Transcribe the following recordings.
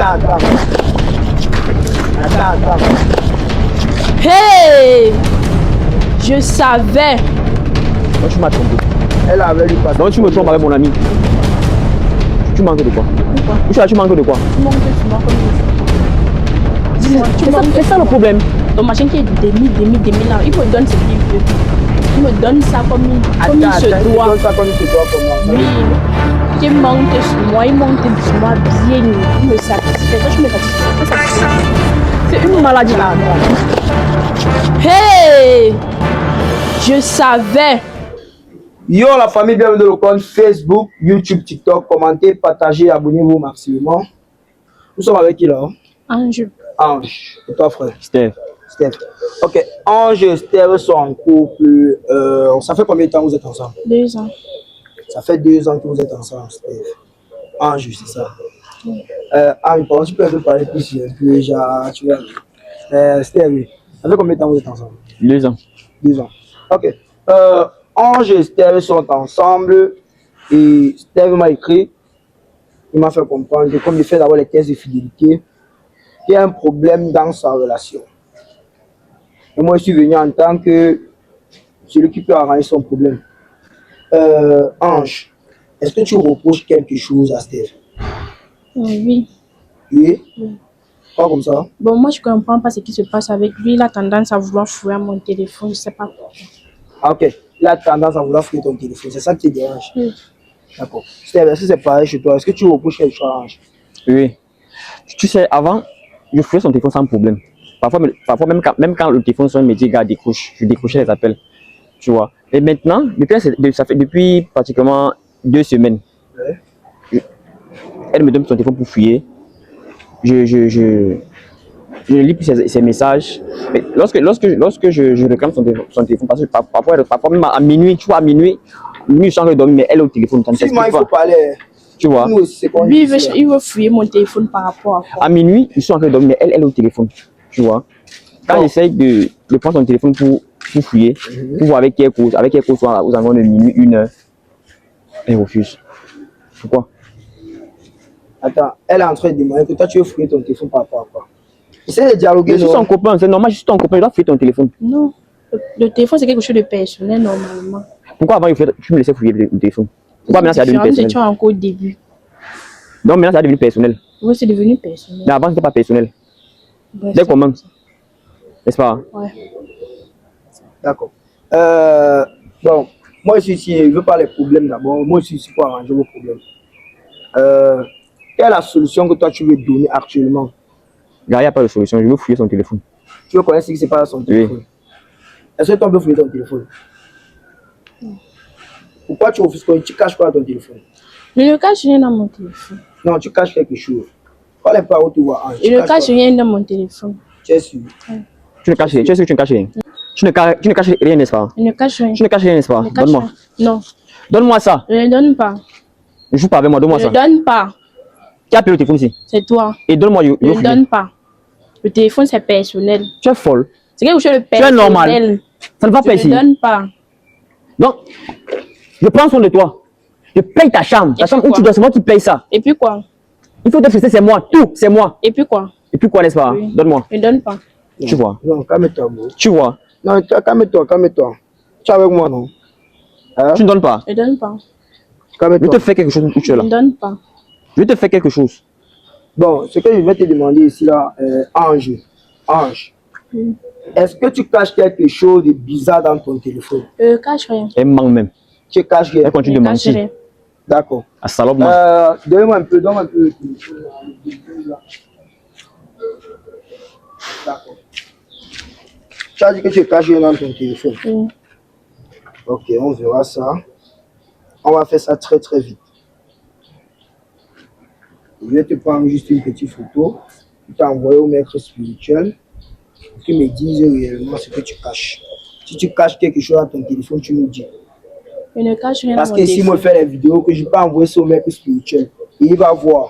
Attends. Hey! Je savais. Donc tu m'as trompé. Elle avait lui passer. Donc tu me trompes avec mon ami. Tu manques de quoi? Pourquoi? Tu manques de quoi? Tu manques de moi comme C'est ça le problème. ton machin qui est demi là, il me donne ce qu'il veut. Il me donne ça comme il se doit. Donne ça comme il se doit comment? Oui. Il monte sur moi, il monte sur moi bien. Il me satisfait. Quand je me satisfais, c'est une maladie là. Hey! Je savais. Yo la famille, bienvenue dans le compte Facebook, YouTube, TikTok. Commentez, partagez, abonnez-vous maximum. Nous sommes avec qui là? Ange. Ange. Et toi frère? Steph. Ok, Ange et Steph sont en couple. Ça fait combien de temps que vous êtes ensemble? 2 ans. Ça fait 2 ans que vous êtes ensemble, Steph. Ange, c'est ça. Ange, tu peux un peu parler plus que genre, tu vois. Steph, ça fait combien de temps que vous êtes ensemble? 2 ans. 2 ans. Ok. Ange et Steph sont ensemble et Steph m'a écrit, il m'a fait comprendre que comme il fait d'avoir les tests de fidélité, il y a un problème dans sa relation. Et moi, je suis venu en tant que celui qui peut arranger son problème. Ange, est-ce que tu reproches quelque chose à Steph? Oui. Oui? Pas comme ça? Bon, moi, je comprends pas ce qui se passe avec lui. Il a tendance à vouloir fouiller mon téléphone. Je sais pas pourquoi. Ah, ok. Il a tendance à vouloir fouiller ton téléphone. C'est ça qui te dérange? Oui. D'accord. Steph, est-ce que c'est pareil chez toi? Est-ce que tu reproches quelque chose à Ange? Oui. Tu sais, avant, je fouillais son téléphone sans problème. Parfois même quand le téléphone sonne, il me dit, gars, décroche. Je décrochais les appels. Tu vois. Et maintenant, ça fait depuis pratiquement 2 semaines, Ouais. elle me donne son téléphone pour fouiller. Je ne lis plus ses messages. Mais lorsque je réclame son téléphone, parce que parfois même à minuit, tu vois, à minuit, je suis en train de dormir, mais elle est au téléphone. Si moi, il faut parler. Tu vois. Nous aussi, c'est quoi? Lui, il veut fouiller mon téléphone par rapport à quoi? À minuit, je suis en train de dormir, mais elle est au téléphone. Tu vois. Quand j'essaye de prendre son téléphone pour fouiller, pour voir avec quelle cause soit aux environs de minuit, 1 heure, elle refuse. Pourquoi? Attends, elle est en train de demander que toi tu veux fouiller ton téléphone par rapport à quoi? Essaye de dialoguer. Je suis son copain, c'est normal, je suis ton copain, je dois fouiller ton téléphone. Non. Le téléphone, c'est quelque chose de personnel, normalement. Pourquoi avant tu me laissais fouiller le téléphone? Pourquoi maintenant ça devenu personnel? C'est encore au début. Donc maintenant ça devenu personnel. Oui, c'est devenu personnel. Mais avant c'était pas personnel. Ouais, Dès comment? N'est-ce pas? Ouais. D'accord. Bon, moi je suis ici, je ne veux pas les problèmes d'abord. Moi je suis ici pour arranger vos problèmes. Quelle est la solution que toi tu veux donner actuellement? Il n'y a pas de solution, je veux fouiller son téléphone. Tu veux connaître ce qui se passe sur son téléphone? Oui. Est-ce que toi tu veux fouiller ton téléphone? Pourquoi tu refuses quoi? Tu caches quoi dans ton téléphone? Je ne cache rien dans mon téléphone. Non, tu caches quelque chose. Pas les paroles tu vois. Je ne cache rien dans mon téléphone. Tu es sûr? Tu ne caches rien, tu es sûr que tu ne caches rien? Tu ne caches rien, n'est-ce pas? Je ne cache rien. Tu ne caches rien, n'est-ce pas? Je ne cache Donne-moi. rien. Non. Donne-moi ça. Je ne donne pas. Ne joue pas avec moi, donne-moi Je ça. ne donne pas. Qui a appelé le téléphone ici? C'est toi. Et donne-moi, Je ne donne pas. Le téléphone, c'est personnel. Tu es folle. C'est quelque chose de Tu personnel. es normal. Ça ne va pas Je ici. ne donne pas. Donc, je prends soin de toi. Je paye ta chambre. Ta chambre où tu dois, c'est moi qui paye ça. Et puis quoi? Il faut te fixer, c'est moi. Tout, c'est moi. Et puis quoi? Et puis quoi, n'est-ce pas? Oui. Donne-moi. Je ne donne pas. Tu vois. Non, calme-toi, bro. Tu vois. Non, calme-toi. Tu es avec moi, non? Hein? Tu ne donnes pas. Je ne donne pas. Je Calme-toi. te fais quelque chose où tu es Je là. ne donne pas. Je te fais quelque chose. Bon, ce que je vais te demander ici, là, Ange. Oui. Est-ce que tu caches quelque chose de bizarre dans ton téléphone? Je ne cache rien. Elle me manque même. Tu caches rien. Elle continue Je de ne cache mentir. rien. D'accord. À salope, moi. Donne-moi un peu le téléphone, là. D'accord. Tu as dit que tu caches rien dans ton téléphone. Oui. Ok, on verra ça. On va faire ça très très vite. Je vais te prendre juste une petite photo. Je vais t'envoyer au maître spirituel pour qu'il me dise réellement ce que tu caches. Si tu caches quelque chose dans ton téléphone, tu nous dis. Je ne cache rien Parce dans mon que si téléphone. moi fais les vidéos que je peux envoyer sur le maître spirituel, et il va voir.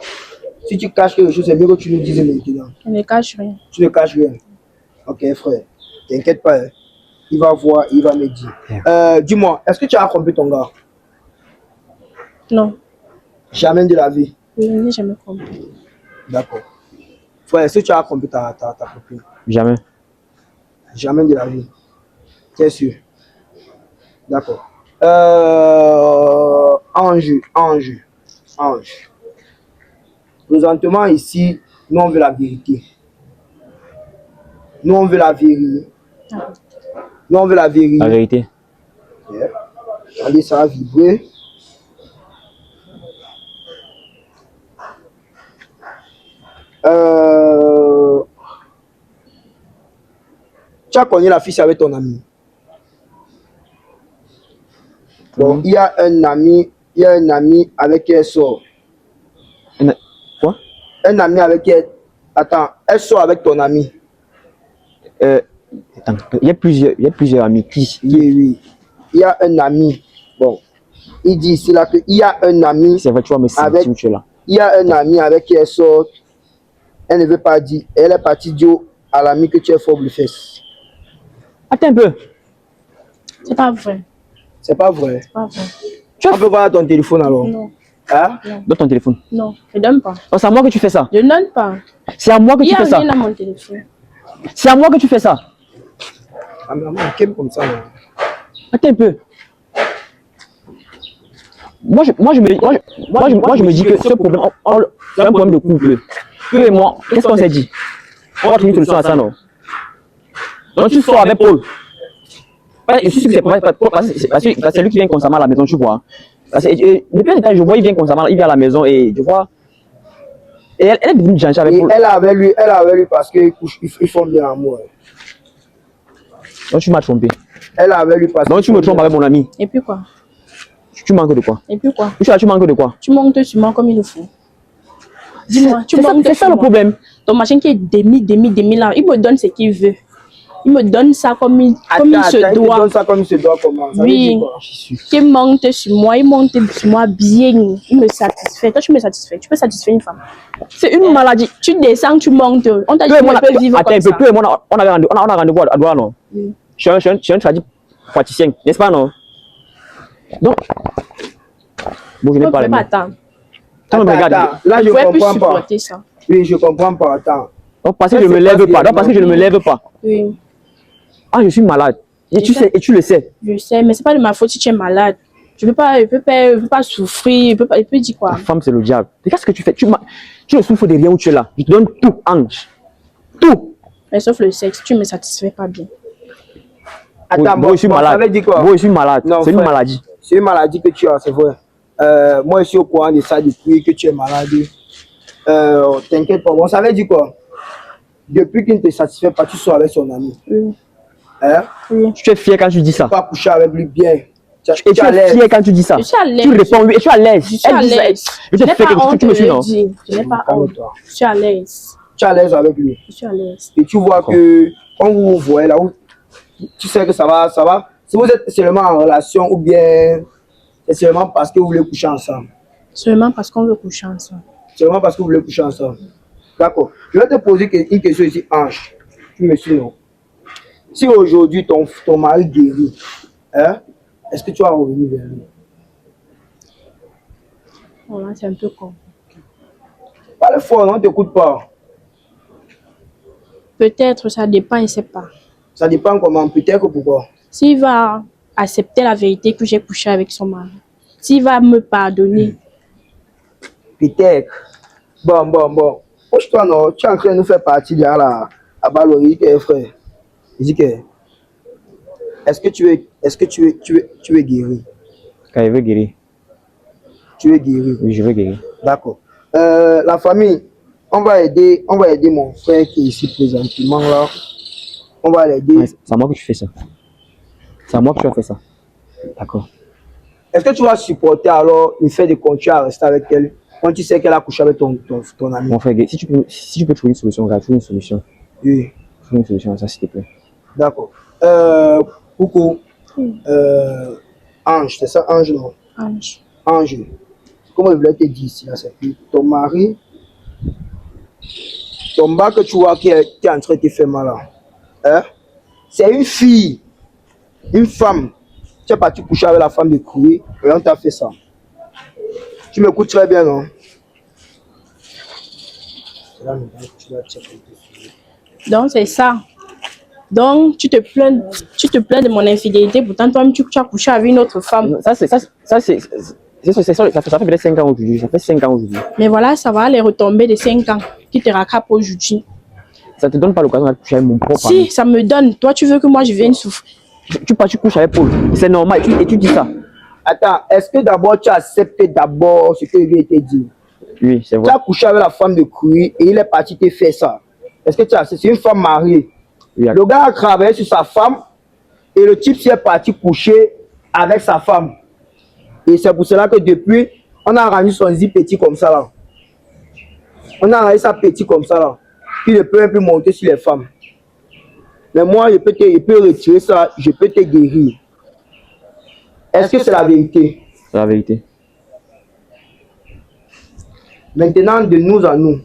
Si tu caches quelque chose, c'est mieux que tu nous dises maintenant. Je ne cache rien. Tu ne caches rien. Ok, frère. T'inquiète pas. Hein. Il va voir, il va me dire. Dis-moi, est-ce que tu as trompé ton gars? Non. Jamais de la vie. Je n'ai jamais compris. D'accord. Frère, est-ce que tu as trompé ta copine? Jamais. Jamais de la vie. T'es sûr? D'accord. Ange. Présentement ici, nous on veut la vérité. Nous on veut la vérité. Nous on veut la vérité. La vérité. Yeah. Allez, ça va vibrer. Tu as connu la fille avec ton ami. Bon, il y a un ami avec qui elle sort. Quoi? Un ami avec qui elle... Attends, elle sort avec ton ami. Attends, il y a plusieurs amis. Qui? Oui. Il y a un ami. Bon, il dit ici là qu'il y a un ami. C'est vrai, tu vas me sentir où tu es là. Il y a un ami avec qui elle sort. Elle ne veut pas dire. Elle est partie dire à l'ami que tu es fort bluffesse. Attends un peu. C'est pas vrai. C'est pas vrai. C'est pas vrai. On peut voir ton téléphone alors. Non. Hein? Donne ton téléphone. Non, je donne pas. Oh, c'est à moi que tu fais ça. Je donne pas. C'est à moi que Il y tu a fais ça. rien à mon téléphone. C'est à moi que tu fais ça. Ah, mais on calme comme ça. Là. Attends un peu. Moi, je me dis que ce problème, c'est un problème de couple. Toi et moi, qu'est-ce qu'on s'est dit? On va trouver une solution à ça, non? Donc tu sors avec Paul. Je suis sûr que c'est parce que c'est lui qui vient constamment à la maison, tu vois. Parce que depuis un temps, je vois, il vient constamment, il vient à la maison et je vois. Et elle est devenue gentille avec Paul. Elle est avec lui parce qu'ils font bien amour. Donc tu m'as trompé. Elle est avec lui parce que. Donc tu me trompes avec mon ami. Et puis quoi? Tu manques de quoi? Et puis quoi? Tu manques de quoi? Tu montes sur moi comme il le faut. Dis-moi, tu montes C'est ça le problème. Ton machin qui est demi là, il me donne ce qu'il veut. Il me donne ça comme il se Il te doit. donne ça comme il se doit comment? Ça veut Oui. dire quoi? Qui monte sur moi, il monte sur moi bien. Il me satisfait. Toi, tu me satisfais. Tu peux satisfaire une femme. C'est une maladie. Tu descends, tu montes. On t'a dit Peu et que moi, tu peux vivre attends comme un peu, ça. peu et moi, on a rendez-vous à Douala, non? Oui. Je suis un tradit praticien, n'est-ce pas, non? Donc, bon, je n'ai On pas peut les pas mots. attendre. Toi, me regarde. Attends, là je Je ne pouvais plus comprends pas. supporter ça. Oui, je comprends pas. Attends. Donc, parce que je ne me lève pas. Donc, parce que je ne me lève pas. Oui. Ah, je suis malade. Et tu le sais. Je sais, mais c'est pas de ma faute si tu es malade. Je peux pas souffrir. Je peux dire quoi? La femme, c'est le diable. Et qu'est-ce que tu fais? Tu ne souffres de rien où tu es là. Je te donne tout, Ange. Tout. Mais sauf le sexe, tu me satisfais pas bien. Attends, Bon, je suis ça malade. veut dire quoi? Bon, je suis malade. Non, C'est une frère. maladie. C'est une maladie que tu as, c'est vrai. Moi, je suis au courant de ça depuis que tu es malade. T'inquiète pas. Bon, ça veut dire quoi? Depuis qu'il ne te satisfait pas, tu sors avec son ami. Oui. Hein? Oui. Tu es fier quand tu dis ça. Tu vas coucher avec lui bien. Et tu es fier quand tu dis ça. Je suis à l'aise. Tu réponds oui et tu es à l'aise. Je suis à Elle dit ça, l'aise. je Je te n'ai fais pas quelque chose, honte tu de me suis, le non? dire. Je n'ai pas honte. Calme-toi. Je suis à l'aise. Tu es à l'aise avec lui. Je suis à l'aise. Et tu vois que quand vous vous voyez là, tu sais que ça va. Si vous êtes seulement en relation ou bien c'est seulement parce que vous voulez coucher ensemble. Seulement parce qu'on veut coucher ensemble. Seulement parce que vous voulez coucher ensemble. D'accord. Je vais te poser une question ici, Ange. Tu me suis, non? Si aujourd'hui ton mari guérit, hein, est-ce que tu vas revenir vers lui? Bon, là, c'est un peu con. Parle fort, non, on ne t'écoute pas. Peut-être, ça dépend, il ne sait pas. Ça dépend comment, peut-être pourquoi. S'il va accepter la vérité que j'ai couché avec son mari, s'il va me pardonner, Peut-être. Bon. Pousse-toi, non, tu es en train de nous faire partie de la balorie, frère. Il dit que, est-ce que tu es guéri? Quand il veut guérir. Tu es guéri. Oui, je veux guérir. D'accord. La famille, on va aider mon frère qui est ici présentement là. On va l'aider. Ouais, c'est à moi que tu fais ça. C'est à moi que tu as fait ça. D'accord. Est-ce que tu vas supporter alors le fait de continuer à rester avec elle quand tu sais qu'elle a couché avec ton ami? Mon frère, si tu peux trouver une solution, regarde, trouve une solution. Oui. Trouve une solution à ça, s'il te plaît. D'accord. Coucou. Ange, c'est ça, Ange, non? Ange. Ange. Comment je voulais te dire ici, là, c'est que ton mari, ton bas que tu vois qui est en train de te faire mal là, hein? C'est une fille, une femme. Tu es parti coucher avec la femme de Koué et on t'a fait ça. Tu m'écoutes très bien, non? là maintenant que tu dois checker tes filles. Donc, c'est ça. Donc, tu te plains de mon infidélité, pourtant toi-même, tu as couché avec une autre femme. Ça fait peut-être 5 ans aujourd'hui. Ça fait 5 ans aujourd'hui. Mais voilà, ça va les retombées de 5 ans qui te rattrapent aujourd'hui. Ça te donne pas l'occasion de coucher avec mon propre Si, ami. ça me donne. Toi, tu veux que moi, je vienne souffrir. Tu couches avec Paul. C'est normal. Et tu dis ça. Attends, est-ce que d'abord tu acceptes d'abord ce que lui a été dit? Oui, c'est Tu vrai. as couché avec la femme de Kouy et il est parti te faire ça. Est-ce que tu as... C'est une femme mariée. Oui, Le gars a travaillé sur sa femme et le type s'y est parti coucher avec sa femme. Et c'est pour cela que depuis, on a rendu son zip petit comme ça là. On a rendu ça petit comme ça là. Il ne peut même plus monter sur les femmes. Mais moi, je peux retirer ça, je peux te guérir. Est-ce que c'est la vérité? c'est la vérité. Maintenant, de nous à nous,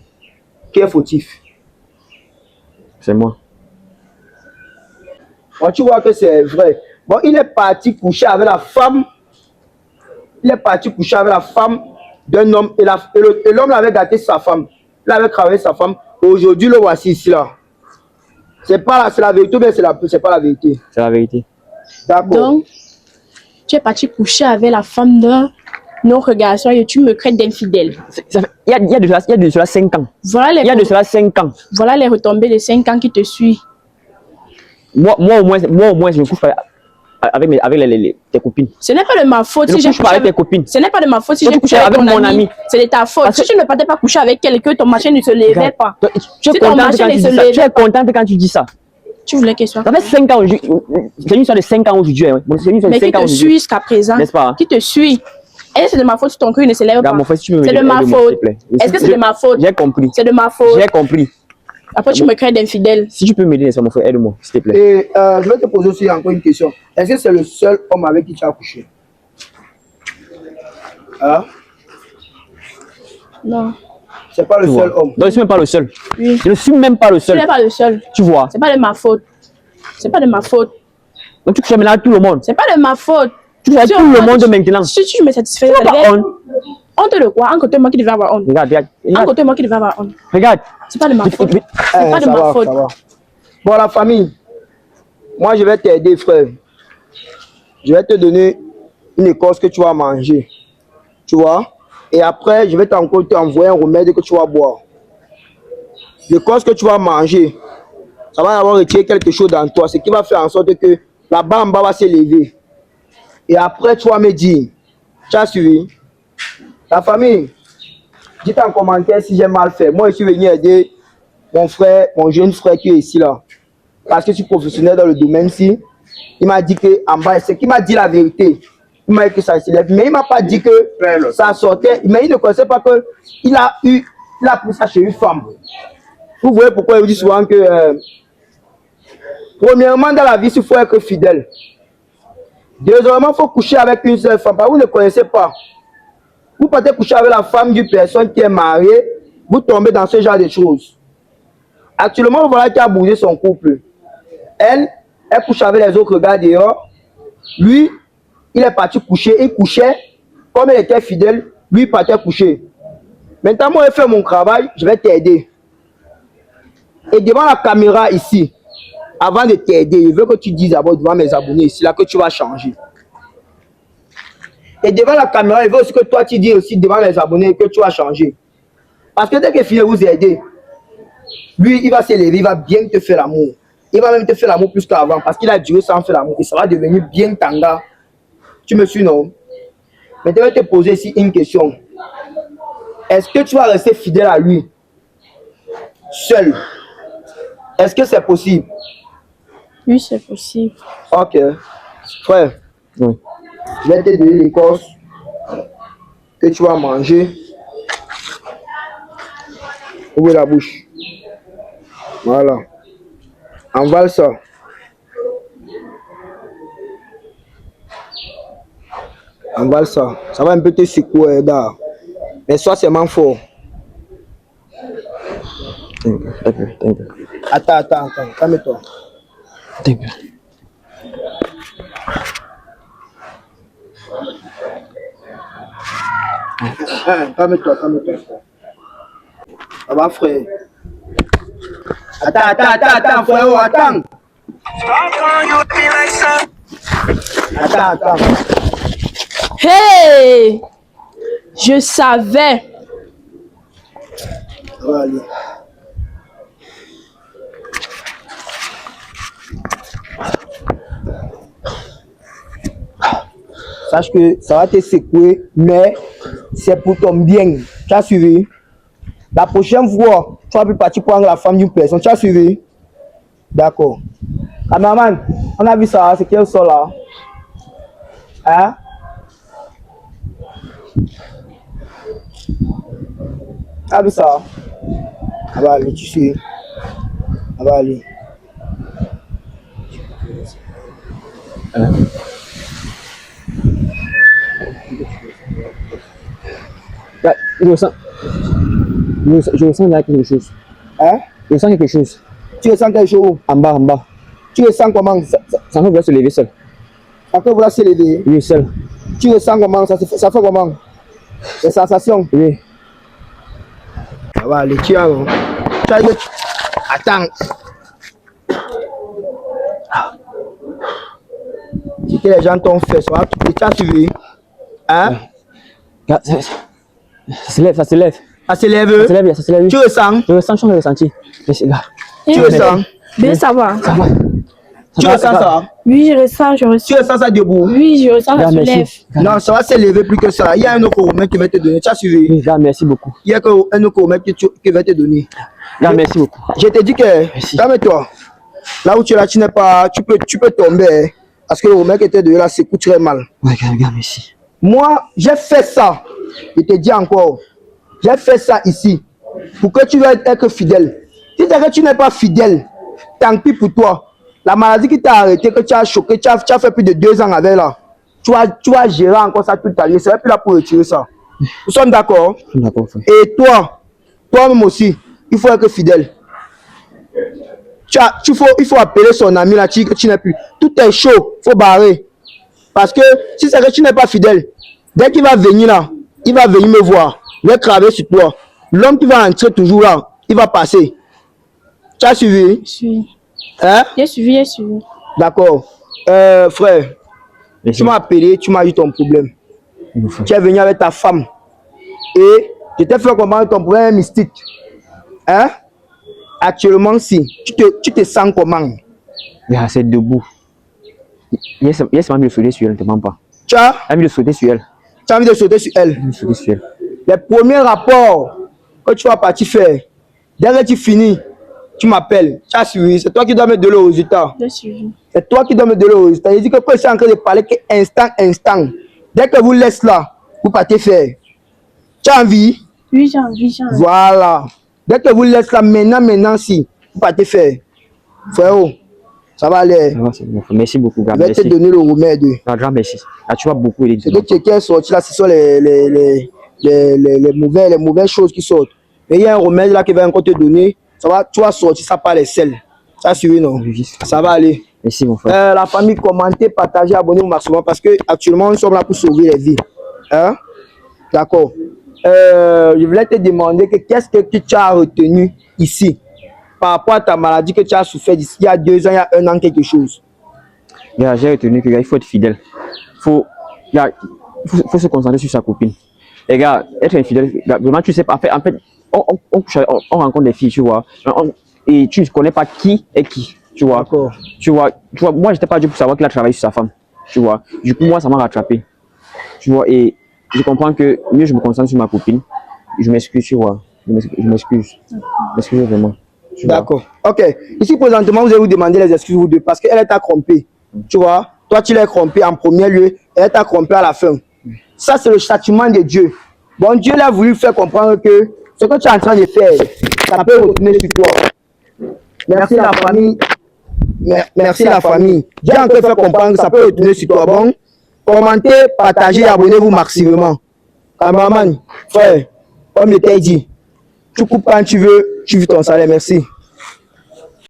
qui est fautif? C'est moi. Bon, tu vois que c'est vrai. Bon, il est parti coucher avec la femme. Il est parti coucher avec la femme d'un homme. Et l'homme avait gâté sa femme. Il avait travaillé sa femme. Aujourd'hui, le voici ici là. C'est la vérité, mais c'est pas la vérité. C'est la vérité. D'accord. Donc, tu es parti coucher avec la femme d'un autre garçon et tu me crées d'infidèle. Il y a de cela 5 ans. Voilà Il y a de cela 5 ans. voilà les retombées de 5 ans qui te suivent. Moi au moins, je ne couche pas avec tes copines. Ce n'est pas de ma faute Je ne si j'ai couche pas couché avec tes copines. Ce n'est pas de ma faute si Toi, j'ai tu couches couché avec avec mon mon ami. ami. C'est de ta faute. Parce Si tu ne partais pas coucher avec quelqu'un, ton machin ne se levait Regarde, pas. toi, tu es Si ton contente machin quand ne tu se dis ça. levait Tu es pas. contente quand tu dis ça. Tu voulais qu'elle soit. Ça fait 5 ans aujourd'hui. C'est une histoire de 5 ans aujourd'hui. Hein. C'est une histoire de Mais qui 5 ans te aujourd'hui. suit jusqu'à présent. N'est-ce pas? Qui te suit. Est-ce que c'est de ma faute si ton cul ne se lève pas? Regarde, mon frère, si tu peux me C'est de aider, ma aide-moi, faute. s'il te plaît. Est-ce que c'est de ma faute? J'ai compris. C'est de ma faute. J'ai compris. Après, tu me crées d'infidèle. Si tu peux m'aider, n'est-ce pas, mon frère, aide-moi, s'il te plaît. Et je vais te poser aussi encore une question. Est-ce que c'est le seul homme avec qui tu as couché? Hein? Non. C'est pas le Tu seul vois. homme. Donc, je ne suis même pas le seul. Oui. Je ne suis même pas le Tu seul. n'es pas le seul. Tu vois. C'est pas de ma faute. C'est pas de ma faute. Donc, tu couches maintenant avec tout le monde. C'est pas de ma faute. Tu couches avec tout le monde maintenant. Si tu me satisfais, Tu ça n'as devait pas être honte. honte de quoi? Un côté moi qui devais avoir honte. Regarde, regarde. Un Regarde. côté moi qui devais avoir honte. Regarde. C'est pas de ma faute. C'est pas de ça ma va, faute. ça va. Bon, la famille, moi je vais t'aider, frère. Je vais te donner une écorce que tu vas manger. Tu vois? Et après, je vais t'envoyer un remède que tu vas boire. L'écorce que tu vas manger, ça va avoir retiré quelque chose dans toi, ce qui va faire en sorte que la barre en bas va s'élever. Et après, tu vas me dire, tu as suivi? La famille, dites en commentaire si j'ai mal fait. Moi, je suis venu aider mon frère, mon jeune frère qui est ici là. Parce que je suis professionnel dans le domaine-ci. Il m'a dit que en bas, c'est qu'il m'a dit la vérité. Il m'a dit que ça s'élève. Mais il ne m'a pas dit que ça sortait. Mais il ne connaissait pas que il a pris ça chez une femme. Vous voyez pourquoi il vous dit souvent que premièrement dans la vie, il faut être fidèle. Deuxièmement, il faut coucher avec une seule femme. Parce que vous ne connaissez pas. Vous partez coucher avec la femme d'une personne qui est mariée, vous tombez dans ce genre de choses. Actuellement, voilà qui a bougé son couple. Elle couche avec les autres gars dehors. Lui, il est parti coucher. Il couchait. Comme il était fidèle, lui il partait coucher. Maintenant, moi, je fais mon travail, je vais t'aider. Et devant la caméra ici, avant de t'aider, je veux que tu dises d'abord devant mes abonnés ici, là, que tu vas changer. Et devant la caméra, il veut aussi que toi, tu dis aussi devant les abonnés que tu vas changer. Parce que dès que finit de vous aider, lui, il va s'élever, il va bien te faire l'amour. Il va même te faire l'amour plus qu'avant parce qu'il a duré sans faire l'amour. Et ça va devenir bien tanga. Tu me suis, non? Maintenant, je vais te poser ici une question. Est-ce que tu vas rester fidèle à lui? Seul? Est-ce que c'est possible? Oui, c'est possible. Ok. Frère, Oui. je vais te donner l'écorce que tu vas manger. Ouvrez la bouche. Voilà. Envale ça. Envale ça. Ça va un peu te secouer là. Mais sois seulement fort. Thank you. Attends. Calme-toi. Thank you. Calme-toi. Ça va, frère. Attends, frérot, attends. Attends. Hey! Je savais. Voilà. Sache que ça va te secouer, mais c'est pour ton bien. Tu as suivi? La prochaine fois, tu vas plus partir prendre la femme d'une personne. Tu as suivi? D'accord. Cameraman, on a vu ça, c'est quel sol là? Hein? Tu as vu ça? Ah bah allez, tu suis. Ah bah allez. Je ressens là quelque chose. Hein? Je ressens quelque chose. Tu ressens quelque chose? En bas. Tu ressens comment? Ça va se lever seul. Après, voilà se lever. Oui, seul. Tu ressens comment? Ça fait comment? Les sensations? Oui. Ça va aller, tu as. Attends. Ce que les gens t'ont fait, ça va, tu as suivi? Hein? Ça se lève. Ça se lève? Ça se lève. Tu ressens? Je ressens, je suis ressenti. Mais c'est là. Tu ressens? Mais ça va. Ça va. Tu ressens ça? Oui, je ressens. Tu ressens ça debout? Oui, je ressens, ça se lève. Non, ça va se lever plus que ça. Il y a un autre Romain qui va te donner. Tu as suivi? Oui, là, merci beaucoup. Il y a un autre Romain qui va te donner. Là, merci beaucoup. Je te dis que, calme-toi. Là où tu es là, tu n'es pas, tu peux tomber. Parce que le Romain qui était de là, s'écoute très mal. Regarde, merci. Moi, j'ai fait ça. Je te dis encore. J'ai fait ça ici. Pour que tu vas être fidèle. Si c'est que tu n'es pas fidèle, tant pis pour toi. La maladie qui t'a arrêté, que tu as choqué, tu as fait plus de 2 ans avec là. Tu vas gérer encore ça toute ta vie. C'est plus là pour retirer ça. Nous sommes d'accord? D'accord, frère. Et toi-même aussi, il faut être fidèle. Il faut appeler son ami là, tu n'es plus. Tout est chaud, il faut barrer. Parce que si c'est que tu n'es pas fidèle, dès qu'il va venir là, il va venir me voir. Il va travailler sur toi. L'homme qui va entrer toujours là, il va passer. Tu as suivi? Suivi. Hein? J'ai suivi. D'accord. Frère, Merci. tu m'as appelé, tu m'as dit ton problème. Tu es venu avec ta femme. Et je t'ai fait comprendre que ton problème est mystique. Hein? Actuellement, si. Tu te sens comment? C'est debout. Yes, m'a mis le sauter sur elle, ne te mens pas. Tu as Elle m'a mis le sauter sur elle. Tu as envie de sauter sur elle. Le sauter sur elle. Les premiers rapports que tu vas partir faire, dès que tu finis, tu m'appelles. Tu as suivi. C'est toi qui dois me donner le résultat. J'ai suivi. C'est toi qui dois me donner le résultat. Il dit que quand je suis en train de parler, que instant. Dès que vous laissez là, vous partez faire. Tu as envie? Oui, j'ai envie. Voilà. Dès que vous laissez là, maintenant, si, vous partez faire. Frérot, ça va aller. Ça va, c'est bon. Merci beaucoup, gars. Je vais te Merci. donner le remède. Grand merci. Ah, tu vas beaucoup aider. C'est que quelqu'un est sorti là, ce sont les mauvaises choses qui sortent. Mais il y a un remède là qui va encore te donner. Ça va, tu vas sortir ça par les selles. Ça suit, non? Oui. Ça va aller. Merci, mon frère. La famille, commentez, partagez, abonnez-vous maximum parce que actuellement nous sommes là pour sauver les vies. Hein? D'accord. Je voulais te demander que qu'est-ce que tu as retenu ici par rapport à ta maladie que tu as souffert d'ici il y a 2 ans, il y a 1 an, quelque chose. J'ai retenu qu'il faut être fidèle. Il faut se concentrer sur sa copine. Et gars, être infidèle, vraiment, tu sais pas. En fait, on rencontre des filles, tu vois. Et tu ne connais pas qui est qui, tu vois. D'accord. Tu vois, moi, j'étais pas dû pour savoir qu'il a travaillé sur sa femme, tu vois. Du coup, moi, ça m'a rattrapé. Tu vois, et je comprends que mieux je me concentre sur ma copine. Je m'excuse, tu vois. Je m'excuse. Je m'excuse vraiment. D'accord. Ok. Ici, présentement, vous allez vous demander les excuses, vous deux, parce qu'elle t'a trompé. Tu vois, toi, tu l'as trompé en premier lieu, elle t'a trompé à la fin. Ça, c'est le châtiment de Dieu. Bon, Dieu l'a voulu faire comprendre que ce que tu es en train de faire, ça peut retourner sur toi. Merci la famille. Merci la famille. Dieu a encore fait comprendre que ça peut retourner sur toi. Bon, commentez, partagez, abonnez-vous maximum. Cameraman, frère, comme je t'ai dit, tu coupes quand tu veux ton salaire. Merci.